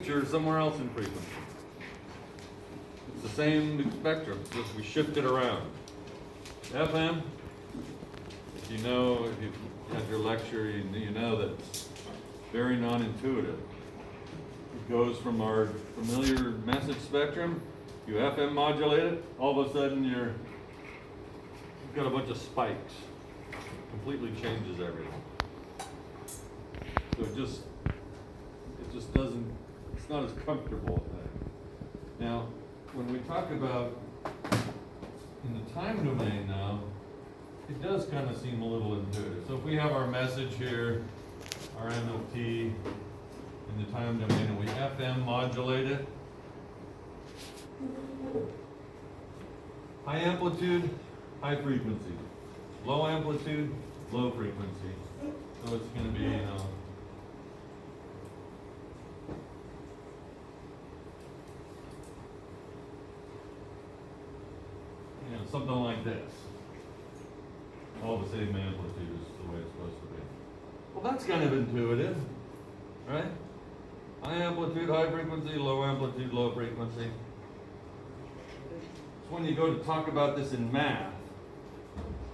You're somewhere else in frequency. It's the same spectrum, it's just we shift it around. FM, if you know, if you had your lecture, you know that it's very non-intuitive. It goes from our familiar message spectrum, you FM modulate it, all of a sudden you've got a bunch of spikes. It completely changes everything. So it just doesn't, it's not as comfortable a thing. Now, when we talk about in the time domain now, it does kind of seem a little intuitive. So if we have our message here, our MOT in the time domain, and we FM modulate it, high amplitude, high frequency, low amplitude, low frequency. So it's going to be, something like this. All the same amplitude is the way it's supposed to be. Well, that's kind of intuitive, right? High amplitude, high frequency, low amplitude, low frequency. It's when you go to talk about this in math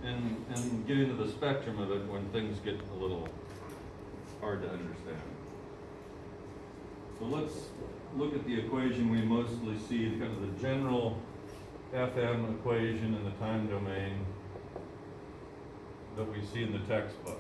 and get into the spectrum of it when things get a little hard to understand. So let's look at the equation we mostly see, kind of the general FM equation in the time domain that we see in the textbook.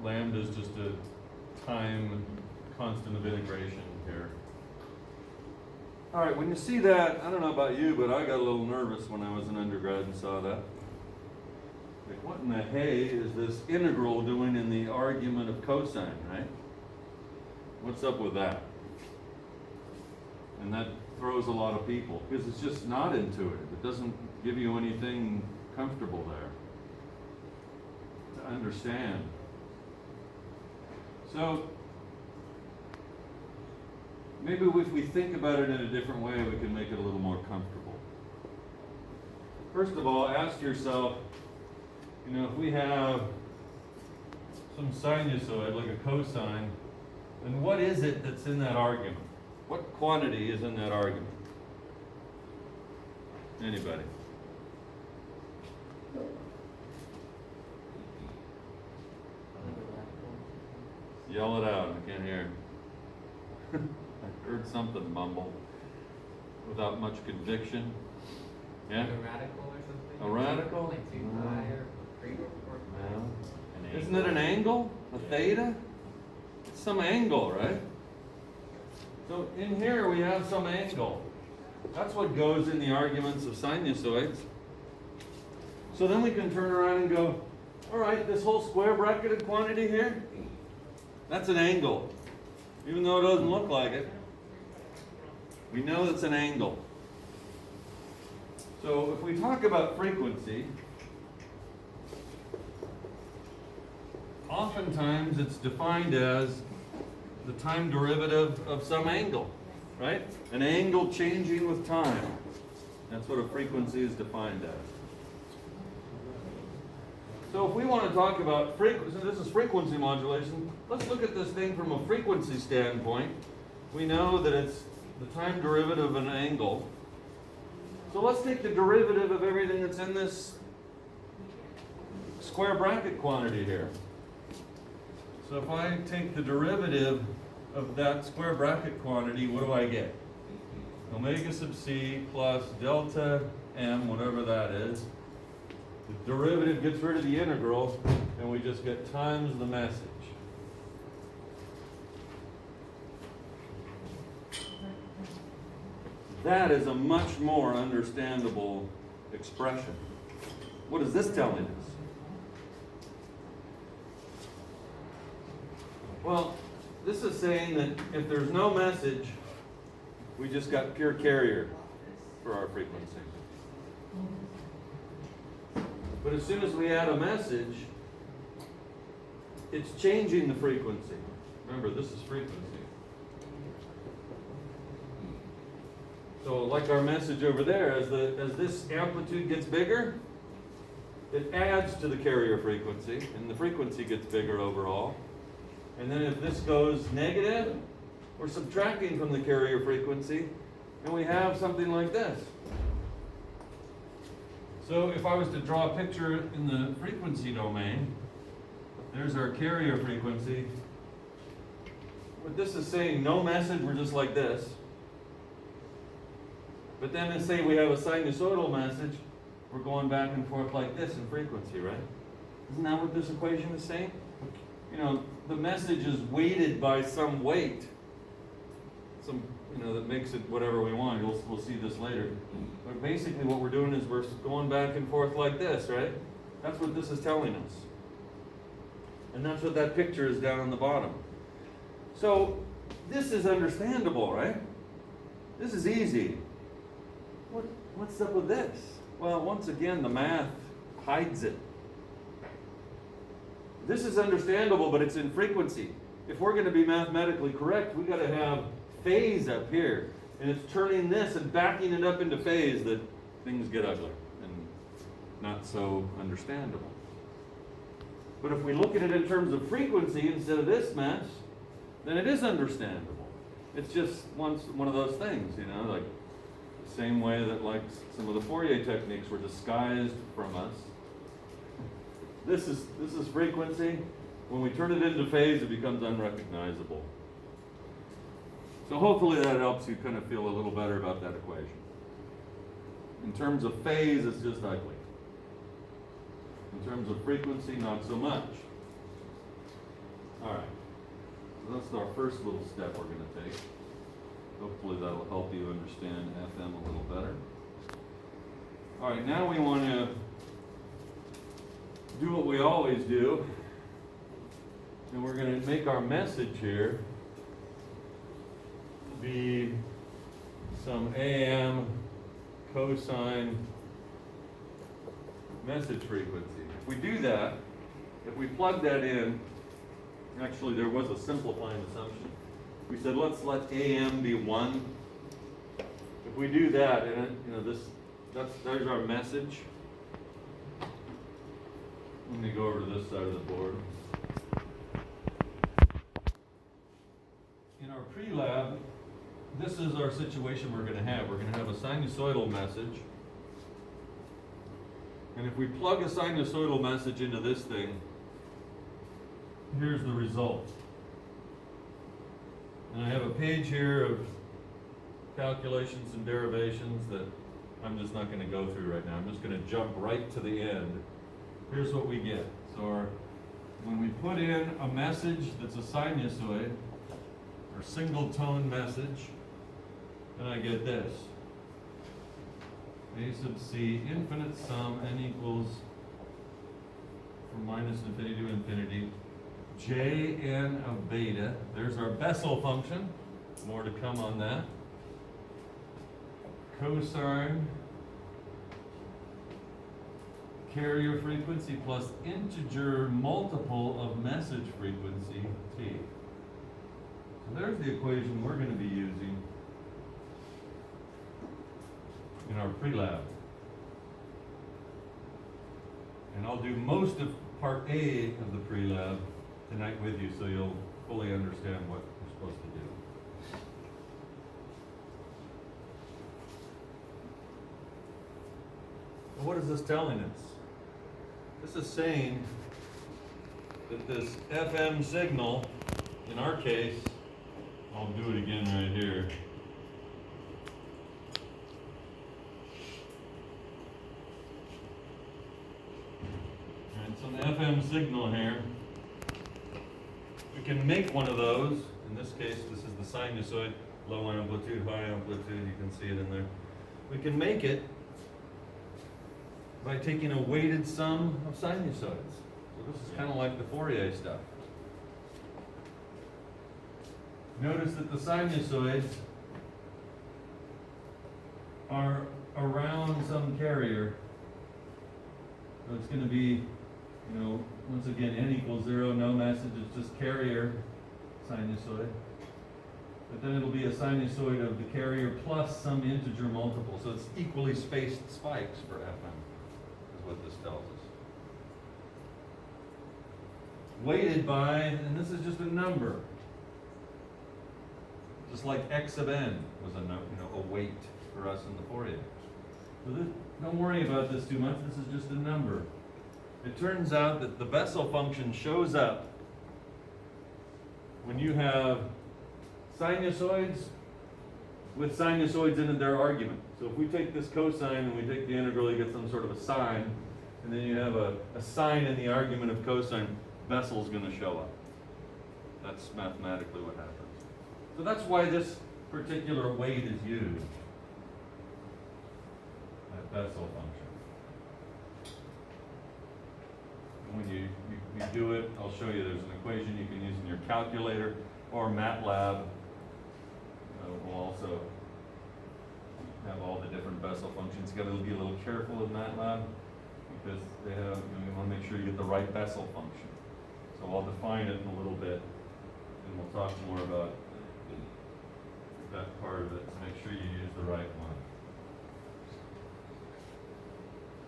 Lambda is just a time constant of integration here. All right, when you see that, I don't know about you, but I got a little nervous when I was an undergrad and saw that. Like, what in the hay is this integral doing in the argument of cosine, right? What's up with that? And that throws a lot of people, because it's just not intuitive. It doesn't give you anything comfortable there to understand. So, maybe if we think about it in a different way, we can make it a little more comfortable. First of all, ask yourself, if we have some sinusoid, like a cosine, then what is it that's in that argument? What quantity is in that argument? Anybody? Yell it out, I can't hear. I heard something mumble without much conviction. Yeah? A radical or something? A radical? Like 2 pi or 3 or 4 pi? Isn't it an angle? A theta? It's some angle, right? So in here we have some angle. That's what goes in the arguments of sinusoids. So then we can turn around and go, all right, this whole square bracketed quantity here, that's an angle. Even though it doesn't look like it, we know it's an angle. So if we talk about frequency, oftentimes it's defined as the time derivative of some angle, right? An angle changing with time. That's what a frequency is defined as. So if we want to talk about frequency, this is frequency modulation, let's look at this thing from a frequency standpoint. We know that it's the time derivative of an angle. So let's take the derivative of everything that's in this square bracket quantity here. So if I take the derivative of that square bracket quantity, what do I get? Omega sub c plus delta m, whatever that is. The derivative gets rid of the integral, and we just get times the message. That is a much more understandable expression. What is this telling us? Well, this is saying that if there's no message, we just got pure carrier for our frequency. But as soon as we add a message, it's changing the frequency. Remember, this is frequency. So like our message over there, as this amplitude gets bigger, it adds to the carrier frequency, and the frequency gets bigger overall. And then if this goes negative, we're subtracting from the carrier frequency, and we have something like this. So if I was to draw a picture in the frequency domain, there's our carrier frequency. What this is saying, no message, we're just like this. But then let's say we have a sinusoidal message, we're going back and forth like this in frequency, right? Isn't that what this equation is saying? You know, the message is weighted by some weight. Some, you know, that makes it whatever we want. We'll see this later. But basically what we're doing is we're going back and forth like this, right? That's what this is telling us. And that's what that picture is down on the bottom. So this is understandable, right? This is easy. What's up with this? Well, once again, the math hides it. This is understandable, but it's in frequency. If we're going to be mathematically correct, we got to have phase up here. And it's turning this and backing it up into phase that things get ugly and not so understandable. But if we look at it in terms of frequency instead of this mess, then it is understandable. It's just one of those things, you know, like the same way that like some of the Fourier techniques were disguised from us. This is frequency. When we turn it into phase, it becomes unrecognizable. So hopefully that helps you kind of feel a little better about that equation. In terms of phase, it's just ugly. In terms of frequency, not so much. All right. So that's our first little step we're going to take. Hopefully that'll help you understand FM a little better. All right, now we want to do what we always do. And we're going to make our message here be some AM cosine message frequency. If we do that, if we plug that in, actually there was a simplifying assumption. We said let's let AM be 1. If we do that, and you know there's our message. Let me go over to this side of the board. In our pre-lab, this is our situation we're going to have. We're going to have a sinusoidal message. And if we plug a sinusoidal message into this thing, here's the result. And I have a page here of calculations and derivations that I'm just not going to go through right now. I'm just going to jump right to the end. Here's what we get. So when we put in a message that's a sinusoid, or single tone message, then I get this. A sub c infinite sum n equals from minus infinity to infinity Jn of beta. There's our Bessel function. More to come on that. Cosine carrier frequency plus integer multiple of message frequency t. So there's the equation we're going to be using in our pre-lab. And I'll do most of part A of the pre-lab tonight with you so you'll fully understand what you're supposed to do. Well, what is this telling us? This is saying that this FM signal, in our case, I'll do it again right here. Alright, so the FM signal here, we can make one of those. In this case, this is the sinusoid, low amplitude, high amplitude, you can see it in there. We can make it by taking a weighted sum of sinusoids. So this is kind of like the Fourier stuff. Notice that the sinusoids are around some carrier. So it's going to be, you know, once again, n equals 0, no message, it's just carrier sinusoid. but then it'll be a sinusoid of the carrier plus some integer multiple. So it's equally spaced spikes for FM, is what this tells us. Weighted by, and this is just a number. Just like x sub n was a weight for us in the Fourier. So don't worry about this too much, this is just a number. It turns out that the Bessel function shows up when you have sinusoids with sinusoids in their argument. So if we take this cosine and we take the integral, you get some sort of a sine, and then you have a sine in the argument of cosine, Bessel's going to show up. That's mathematically what happens. So that's why this particular weight is used, that Bessel function. And when you do it, I'll show you there's an equation you can use in your calculator, or MATLAB will also have all the different Bessel functions. You got to be a little careful with MATLAB because they have, you want to make sure you get the right Bessel function. So I'll define it in a little bit, and we'll talk more about that part of it, to make sure you use the right one.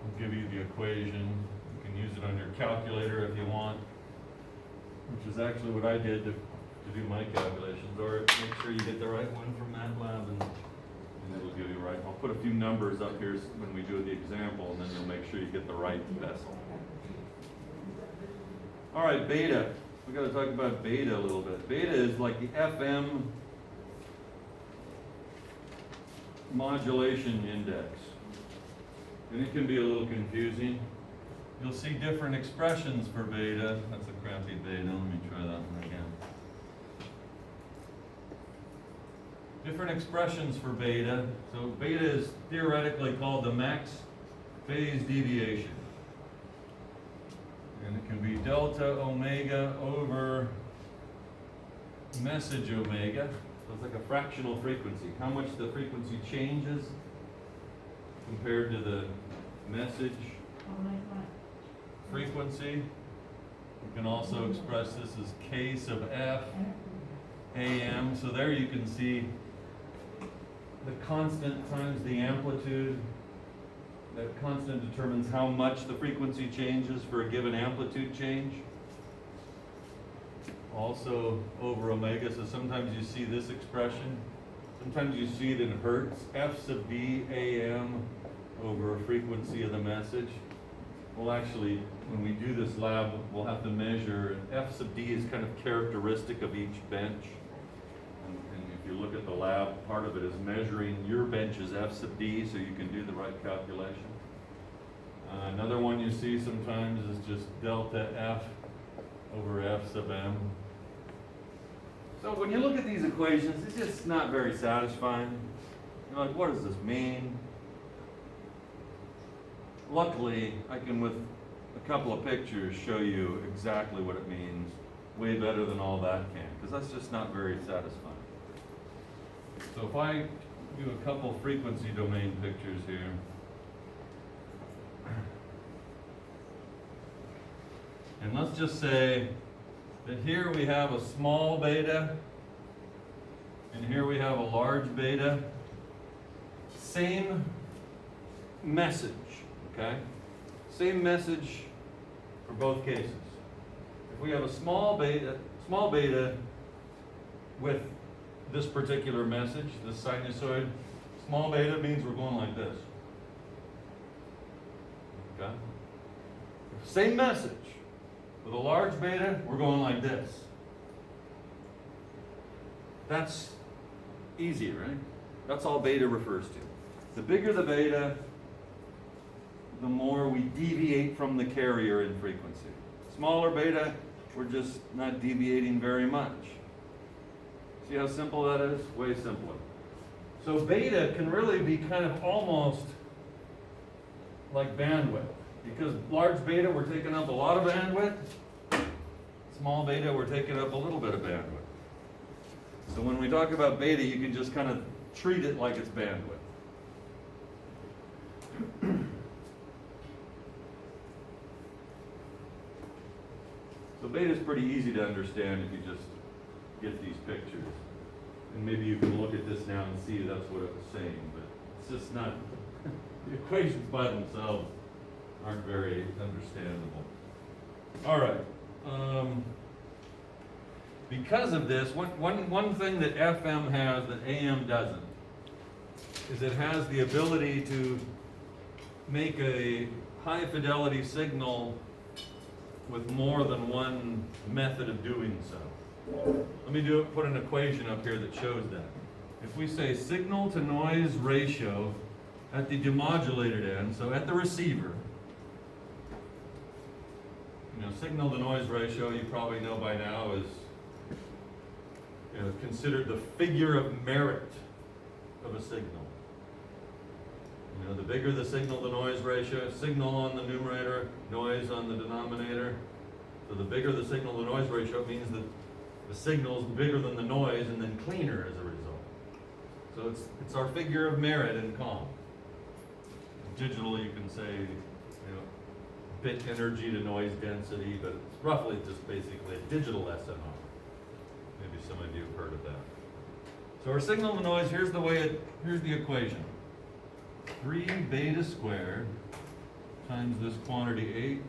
I'll give you the equation. You can use it on your calculator if you want, which is actually what I did to do my calculations, or make sure you get the right one from MATLAB, and it'll give you right. I'll put a few numbers up here when we do the example, and then you'll make sure you get the right Bessel. All right, beta. We got to talk about beta a little bit. Beta is like the FM modulation index, and it can be a little confusing. You'll see different expressions for beta. That's a crappy beta. Let me try that one again. Different expressions for beta. So beta is theoretically called the max phase deviation. And it can be delta omega over message omega. So it's like a fractional frequency. How much the frequency changes compared to the message frequency. You can also express this as k sub f am. So there you can see the constant times the amplitude. That constant determines how much the frequency changes for a given amplitude change. Also over omega, so sometimes you see this expression. Sometimes you see it in hertz, f sub d am over a frequency of the message. Well, actually, when we do this lab, we'll have to measure, f sub d is kind of characteristic of each bench. And if you look at the lab, part of it is measuring your bench's f sub d so you can do the right calculation. Another one you see sometimes is just delta f over f sub m. So when you look at these equations, it's just not very satisfying. You're like, what does this mean? Luckily, I can, with a couple of pictures, show you exactly what it means, way better than all that can, because that's just not very satisfying. So if I do a couple frequency domain pictures here, and let's just say that here we have a small beta, and here we have a large beta. Same message, okay? Same message for both cases. If we have a small beta with this particular message, this sinusoid, small beta means we're going like this. Okay? Same message. With a large beta, we're going like this. That's easy, right? That's all beta refers to. The bigger the beta, the more we deviate from the carrier in frequency. Smaller beta, we're just not deviating very much. See how simple that is? Way simpler. So beta can really be kind of almost like bandwidth. Because large beta, we're taking up a lot of bandwidth. Small beta, we're taking up a little bit of bandwidth. So when we talk about beta, you can just kind of treat it like it's bandwidth. So beta is pretty easy to understand if you just get these pictures. And maybe you can look at this now and see that's what it was saying, but it's just not, the equations by themselves aren't very understandable. All right. Because of this, one thing that FM has that AM doesn't is it has the ability to make a high fidelity signal with more than one method of doing so. Let me put an equation up here that shows that. If we say signal to noise ratio at the demodulated end, so at the receiver, signal to noise ratio, you probably know by now, is considered the figure of merit of a signal. The bigger the signal to noise ratio, signal on the numerator, noise on the denominator. So the bigger the signal to noise ratio, it means that the signal is bigger than the noise and then cleaner as a result. So it's our figure of merit in comm. Digitally, you can say, bit energy to noise density, but it's roughly just basically a digital SNR. Maybe some of you have heard of that. So our signal to noise, here's the equation. 3 beta squared times this quantity 8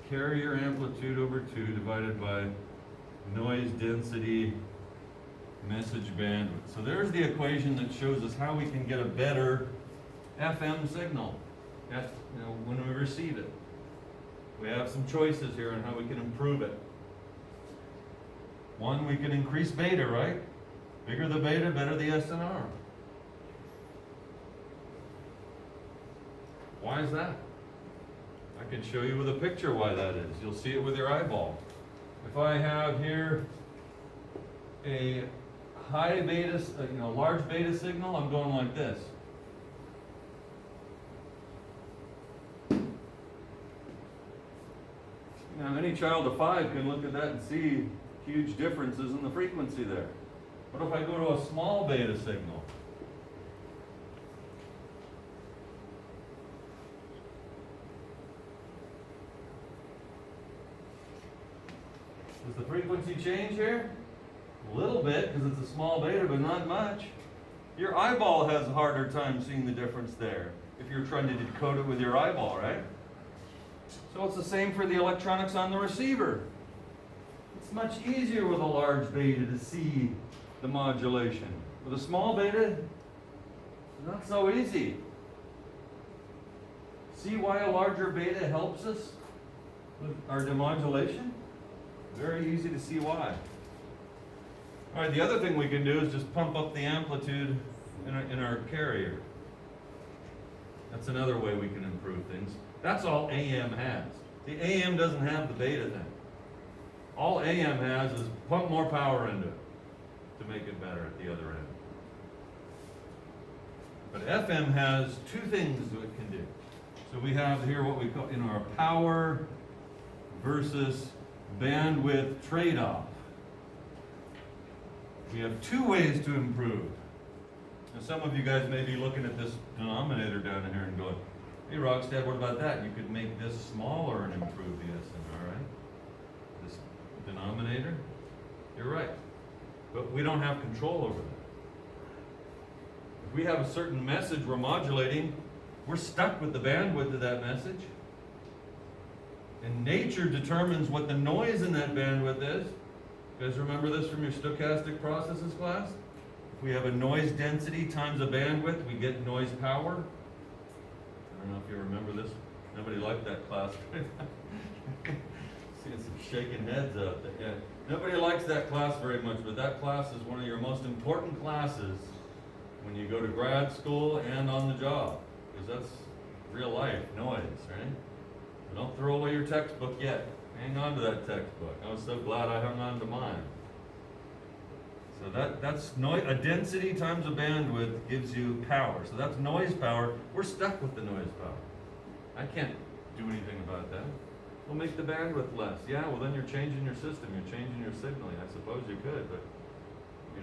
carrier amplitude over 2 divided by noise density message bandwidth. So there's the equation that shows us how we can get a better FM signal when we receive it. We have some choices here on how we can improve it. One, we can increase beta, right? Bigger the beta, better the SNR. Why is that? I can show you with a picture why that is. You'll see it with your eyeball. If I have here a high beta, large beta signal, I'm going like this. Now, any child of 5 can look at that and see huge differences in the frequency there. What if I go to a small beta signal? Does the frequency change here? A little bit, because it's a small beta, but not much. Your eyeball has a harder time seeing the difference there if you're trying to decode it with your eyeball, right? So it's the same for the electronics on the receiver. It's much easier with a large beta to see the modulation. With a small beta, not so easy. See why a larger beta helps us with our demodulation? Very easy to see why. All right, the other thing we can do is just pump up the amplitude in our carrier. That's another way we can improve things. That's all AM has. The AM doesn't have the beta thing. All AM has is pump more power into it to make it better at the other end. But FM has two things that it can do. So we have here what we call our power versus bandwidth trade-off. We have two ways to improve. Now some of you guys may be looking at this denominator down here and going, hey Rockstead, what about that? You could make this smaller and improve the SNR, right? This denominator? You're right. But we don't have control over that. If we have a certain message we're modulating, we're stuck with the bandwidth of that message. And nature determines what the noise in that bandwidth is. You guys remember this from your stochastic processes class? If we have a noise density times a bandwidth, we get noise power. I don't know if you remember this. Nobody liked that class. Seeing some shaking heads out there. Yeah. Nobody likes that class very much, but that class is one of your most important classes when you go to grad school and on the job. Because that's real life noise, right? So don't throw away your textbook yet. Hang on to that textbook. I was so glad I hung on to mine. So that's noise. A density times a bandwidth gives you power. So that's noise power. We're stuck with the noise power. I can't do anything about that. We'll make the bandwidth less. Yeah, well then you're changing your system. You're changing your signaling. I suppose you could, but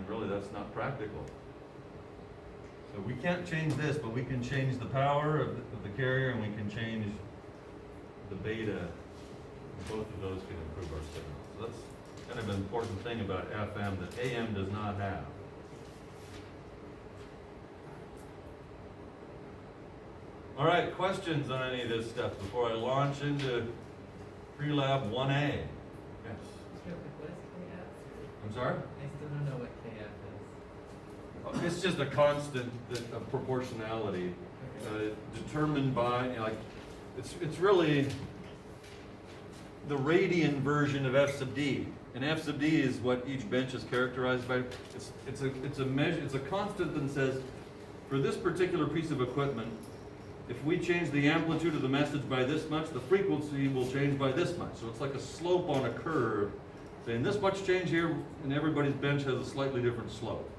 really that's not practical. So we can't change this, but we can change the power of the carrier, and we can change the beta. Both of those can improve our signal. So that's kind of an important thing about FM that AM does not have. All right, questions on any of this stuff before I launch into pre-lab 1A? Yes. What is KF? I'm sorry? I still don't know what KF is. It's just a constant of proportionality determined by, like, it's really the radian version of F sub D. And F sub D is what each bench is characterized by. It's a measure, it's a constant that says, for this particular piece of equipment, if we change the amplitude of the message by this much, the frequency will change by this much. So it's like a slope on a curve, saying this much change here, and everybody's bench has a slightly different slope.